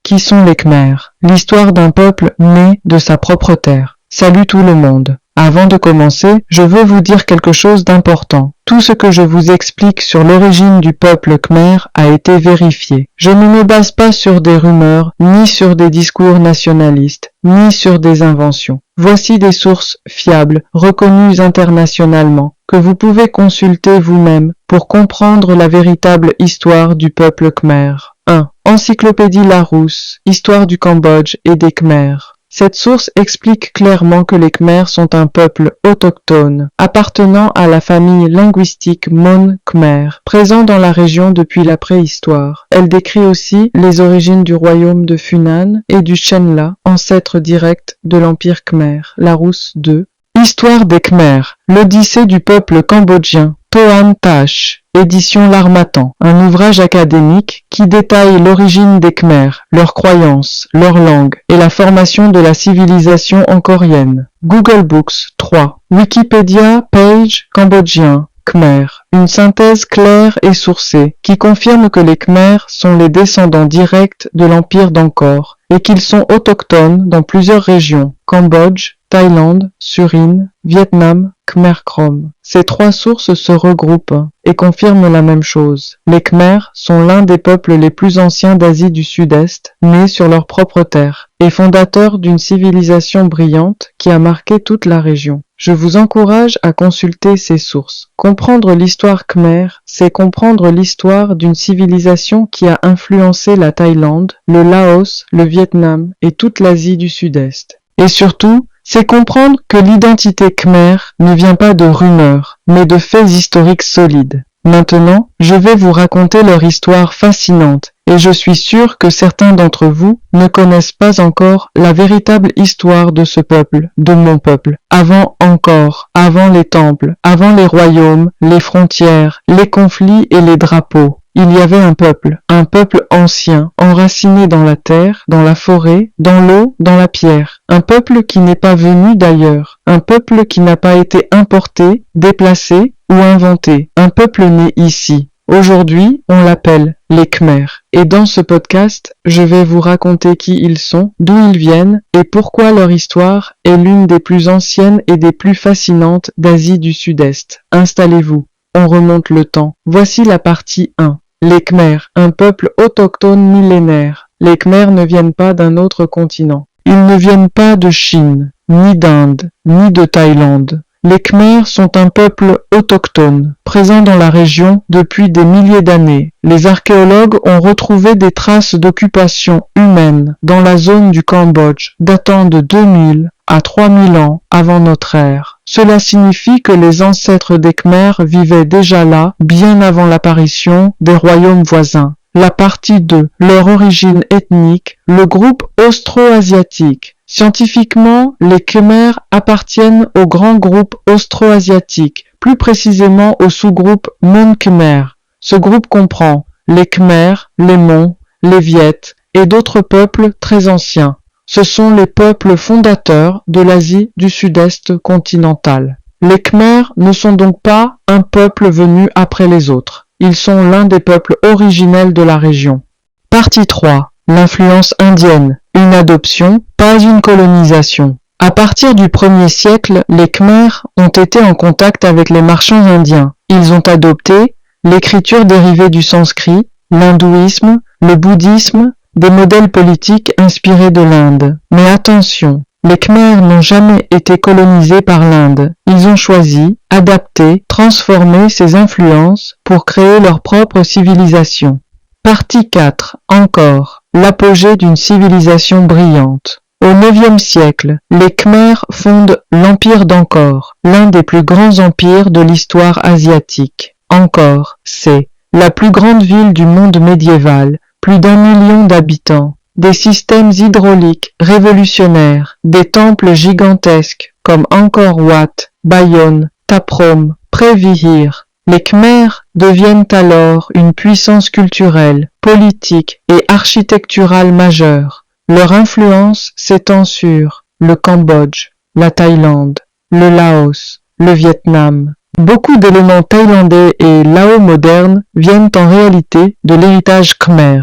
Qui sont les Khmers? L'histoire d'un peuple né de sa propre terre. Salut tout le monde. Avant de commencer, je veux vous dire quelque chose d'important. Tout ce que je vous explique sur l'origine du peuple khmer a été vérifié. Je ne me base pas sur des rumeurs, ni sur des discours nationalistes, ni sur des inventions. Voici des sources fiables, reconnues internationalement, que vous pouvez consulter vous-même pour comprendre la véritable histoire du peuple khmer. 1. Encyclopédie Larousse, Histoire du Cambodge et des Khmers. Cette source explique clairement que les Khmers sont un peuple autochtone, appartenant à la famille linguistique Mon Khmer, présent dans la région depuis la préhistoire. Elle décrit aussi les origines du royaume de Funan et du Chenla, ancêtre direct de l'Empire Khmer. Larousse 2. Histoire des Khmers, l'Odyssée du peuple cambodgien. Toan Tash, édition L'Harmattan, un ouvrage académique qui détaille l'origine des Khmers, leurs croyances, leur langue et la formation de la civilisation angkorienne. Google Books 3. Wikipédia page cambodgien. Khmer, une synthèse claire et sourcée qui confirme que les Khmers sont les descendants directs de l'empire d'Angkor et qu'ils sont autochtones dans plusieurs régions, Cambodge, Thaïlande, Surin, Vietnam, Khmer Krom. Ces trois sources se regroupent et confirment la même chose. Les Khmers sont l'un des peuples les plus anciens d'Asie du Sud-Est, nés sur leur propre terre, et fondateurs d'une civilisation brillante qui a marqué toute la région. Je vous encourage à consulter ces sources. Comprendre l'histoire khmer, c'est comprendre l'histoire d'une civilisation qui a influencé la Thaïlande, le Laos, le Vietnam et toute l'Asie du Sud-Est. Et surtout, c'est comprendre que l'identité khmer ne vient pas de rumeurs, mais de faits historiques solides. Maintenant, je vais vous raconter leur histoire fascinante, et je suis sûr que certains d'entre vous ne connaissent pas encore la véritable histoire de ce peuple, de mon peuple. Avant Angkor, avant les temples, avant les royaumes, les frontières, les conflits et les drapeaux. Il y avait un peuple ancien, enraciné dans la terre, dans la forêt, dans l'eau, dans la pierre. Un peuple qui n'est pas venu d'ailleurs, un peuple qui n'a pas été importé, déplacé ou inventé, un peuple né ici. Aujourd'hui, on l'appelle les Khmers. Et dans ce podcast, je vais vous raconter qui ils sont, d'où ils viennent et pourquoi leur histoire est l'une des plus anciennes et des plus fascinantes d'Asie du Sud-Est. Installez-vous, on remonte le temps. Voici la partie 1. Les Khmers, un peuple autochtone millénaire. Les Khmers ne viennent pas d'un autre continent. Ils ne viennent pas de Chine, ni d'Inde, ni de Thaïlande. Les Khmers sont un peuple autochtone, présent dans la région depuis des milliers d'années. Les archéologues ont retrouvé des traces d'occupation humaine dans la zone du Cambodge, datant de 2000 à 3000 ans avant notre ère. Cela signifie que les ancêtres des Khmers vivaient déjà là, bien avant l'apparition des royaumes voisins. La partie 2. Leur origine ethnique, le groupe austro-asiatique. Scientifiquement, les Khmers appartiennent au grand groupe austro-asiatique, plus précisément au sous-groupe Mon Khmer. Ce groupe comprend les Khmers, les Mon, les Viet et d'autres peuples très anciens. Ce sont les peuples fondateurs de l'Asie du Sud-Est continentale. Les Khmers ne sont donc pas un peuple venu après les autres. Ils sont l'un des peuples originels de la région. Partie 3. L'influence indienne. Une adoption, pas une colonisation. À partir du 1er siècle, les Khmers ont été en contact avec les marchands indiens. Ils ont adopté l'écriture dérivée du sanskrit, l'hindouisme, le bouddhisme, des modèles politiques inspirés de l'Inde. Mais attention, les Khmers n'ont jamais été colonisés par l'Inde. Ils ont choisi, adapté, transformé ces influences pour créer leur propre civilisation. Partie 4. Encore. L'apogée d'une civilisation brillante. Au IXe siècle, les Khmers fondent l'Empire d'Angkor, l'un des plus grands empires de l'histoire asiatique. Angkor, c'est la plus grande ville du monde médiéval, plus d'1 million d'habitants, des systèmes hydrauliques révolutionnaires, des temples gigantesques comme Angkor Wat, Bayon, Taprom, Prévihir. Les Khmers deviennent alors une puissance culturelle, politique et architecturale majeure. Leur influence s'étend sur le Cambodge, la Thaïlande, le Laos, le Vietnam. Beaucoup d'éléments thaïlandais et lao modernes viennent en réalité de l'héritage khmer.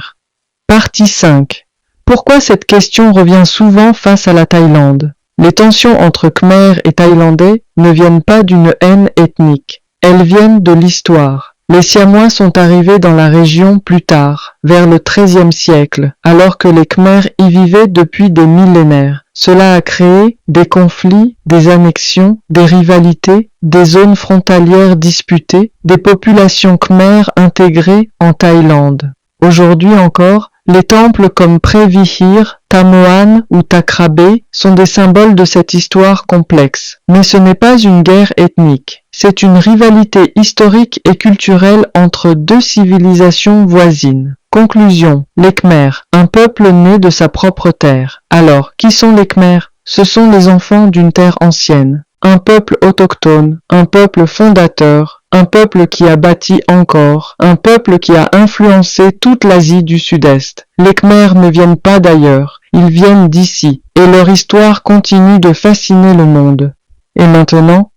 Partie 5. Pourquoi cette question revient souvent face à la Thaïlande? Les tensions entre Khmers et Thaïlandais ne viennent pas d'une haine ethnique, elles viennent de l'histoire. Les Siamois sont arrivés dans la région plus tard, vers le XIIIe siècle, alors que les Khmers y vivaient depuis des millénaires. Cela a créé des conflits, des annexions, des rivalités, des zones frontalières disputées, des populations khmères intégrées en Thaïlande. Aujourd'hui encore, les temples comme Prévihir, Tamoan ou Takrabe sont des symboles de cette histoire complexe. Mais ce n'est pas une guerre ethnique, c'est une rivalité historique et culturelle entre deux civilisations voisines. Conclusion. Les Khmers, un peuple né de sa propre terre. Alors, qui sont les Khmers? Ce sont les enfants d'une terre ancienne. Un peuple autochtone, un peuple fondateur, un peuple qui a bâti encore, un peuple qui a influencé toute l'Asie du Sud-Est. Les Khmers ne viennent pas d'ailleurs, ils viennent d'ici, et leur histoire continue de fasciner le monde. Et maintenant,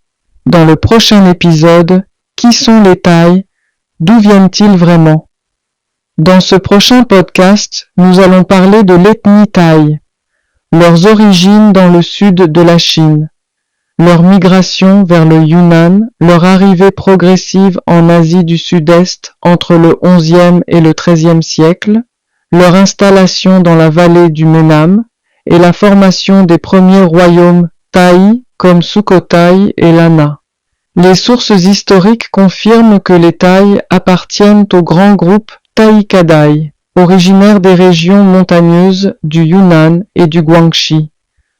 dans le prochain épisode, qui sont les Thaïs? D'où viennent-ils vraiment? Dans ce prochain podcast, nous allons parler de l'ethnie thaï, leurs origines dans le sud de la Chine, leur migration vers le Yunnan, leur arrivée progressive en Asie du Sud-Est entre le XIe et le XIIIe siècle, leur installation dans la vallée du Menam et la formation des premiers royaumes thaïs comme Sukhothai et Lana. Les sources historiques confirment que les Thaïs appartiennent au grand groupe Thaï Kadai, originaire des régions montagneuses du Yunnan et du Guangxi.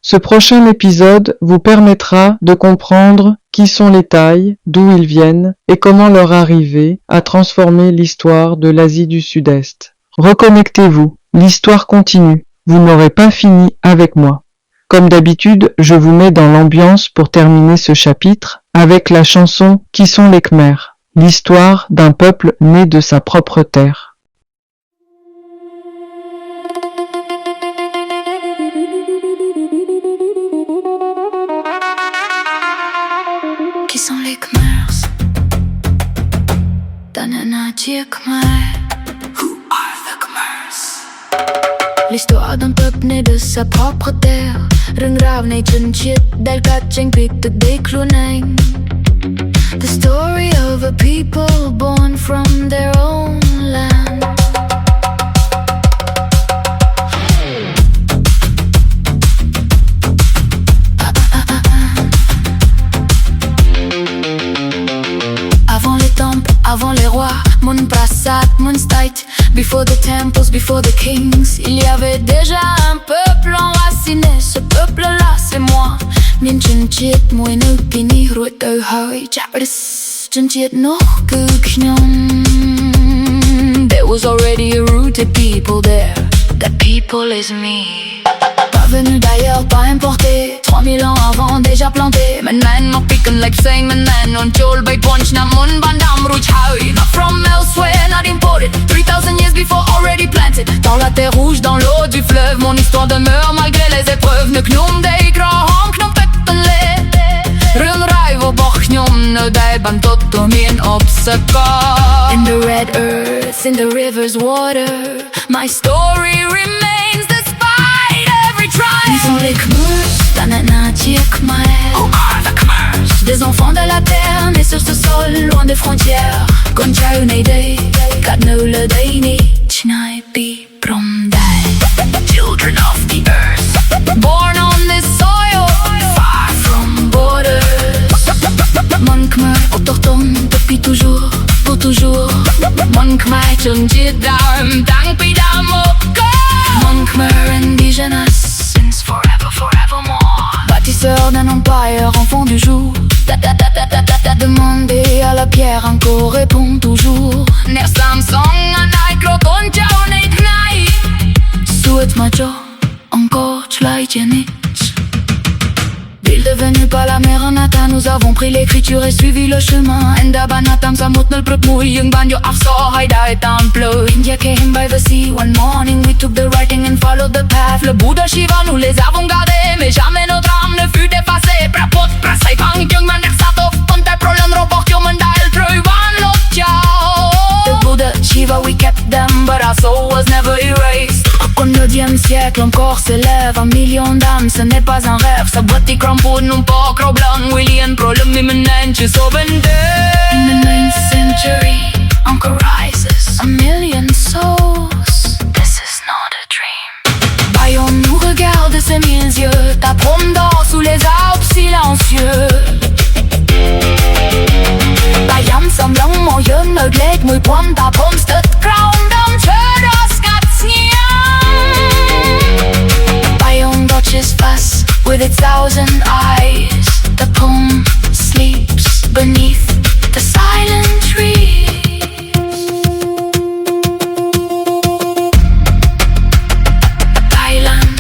Ce prochain épisode vous permettra de comprendre qui sont les Thaïs, d'où ils viennent et comment leur arrivée a transformé l'histoire de l'Asie du Sud-Est. Reconnectez-vous, l'histoire continue, vous n'aurez pas fini avec moi. Comme d'habitude, je vous mets dans l'ambiance pour terminer ce chapitre avec la chanson « Qui sont les Khmers ?» l'histoire d'un peuple né de sa propre terre. Qui sont les Khmers? Tanana Khmer. Who are the Khmers? L'histoire d'un peuple né de sa propre terre. រឿងរ៉ាវនៃជនជាតិដែលកើតចេញពីទឹកដីខ្លួនឯង The story of a people born from their own land. Avant les temples, avant les rois, Mun Prasad, Mun State. Before the temples, before the kings, il y avait déjà un peuple enraciné. Ce peuple-là, c'est moi. មានជនជាតិមួយនៅទីនេះរួចទៅហើយចាក់រិសជនជាតិនោះគឺខ្ញុំ There was already a rooted people there. That people is me. Pas venu d'ailleurs, pas importé. 3000 ans avant, déjà planté. មិនមែនមកពីកន្លែងផ្សេង មិនមែននចូល3000ឆ្នាំមុនបានដាំរួចហើយ Not from elsewhere, not imported. 3000 years before, already planted. Dans la terre rouge, dans l'eau du fleuve. Mon histoire demeure malgré les épreuves. នៅខ្ញុំដីក្រហមក្នុងទឹកទន្លេ រឿងរ៉ាវរបស់ខ្ញុំនៅតែបន្តទៅមានអបសកល In the red earth, in the river's water, my story remains despite every trial. Ils sont les Khmers, Tanana Khmer. Who are the Khmers? Des enfants de la terre, nés sur ce sol, loin des frontières. Konchau nei day, kat no le day ni chnai pi prom dai. Children of the earth, born on this soil, far from borders. Mon Khmer autochtone depuis toujours, pour toujours. Mon Khmerជនជាតិដើមតាំងពីដើមមកកល Mon Khmer indigenous since forever, forevermore. Bâtisseur d'un empire, enfant du jour. T'as demandé à la pierre, encore répond toujours. Ner Samsung, anai krokon chao nei tnai. Souhaite ma jo, encore chlai jenich. Ville devenue par la mer Anata, nous avons pris l'écriture et suivi le chemin. Enda banatam samut nal prut mui yung banyo afso hai dai temple. India came by the sea one morning, we took the writing and followed the path. Le Bouddha Shiva, nous les avons gardés, mais jamais notre âme ne fut dépassée. Prapot prasai pang yung man sato, kontai prolan robok yung man dahil true one lot chao. The Buddha Shiva, we kept them, but our soul was never erased. Au 9e siècle, siècle encore s'élève un million d'âmes, ce n'est pas un rêve. Sa boîte crampo non pas croblan, William problem imminente sovente. In the 9th century, Anchor rises a million souls. This is not a dream. Bayon nous regarde ses mille yeux, t'apprendant sous les arbres silencieux. Bayam semblant mon yeux me glade, moi pointe ta pomme, stud crown dom chedos Bayon watches face with its 1,000 eyes. The poem sleeps beneath the silent trees. Thailand,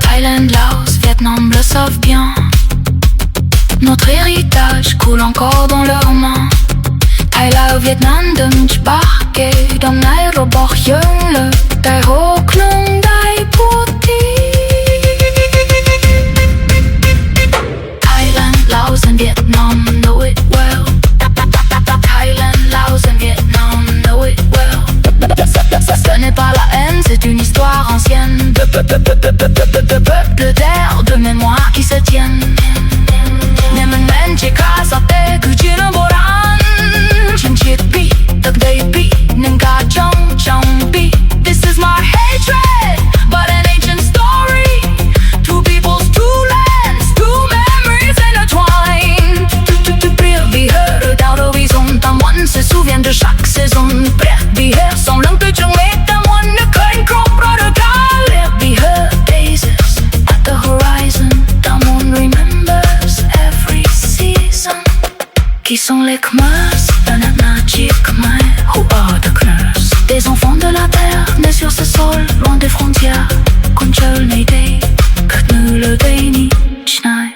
Thailand, Laos, Vietnam le savent bien. Notre héritage coule encore dans leurs mains. Thaïlande au Vietnam đừng barke Đông Nai rồi bỏ dân lờ Đại hồ klung đại puti. Thailand, Laos and Vietnam know it well. Thailand, Laos and Vietnam know it well. Ce n'est pas la haine, c'est une histoire ancienne. Peuple d'air, de mémoire qui se tiennent. Nemen chỉ cả sao tê cứ chỉ nó bồ đàn. Chân chiết bi, tắc đầy bi, nên cả trong bi. This is my hatred, but an ancient story. Two peoples, two lands, two memories intertwined. Prière bière ở đảo horizon, ta muốn se souvient de chaque saison. Prière bière sans lưng tôi chẳng mê, ta muốn được cơn crop ra được cả. Prière bière days at the horizon, ta muốn remembers every season. Qui sont les Khmers, who are the Khmers? Des enfants de la terre, nés sur ce sol, loin des frontières. Con chol nay day, cất ngư lơ day ni, chnai.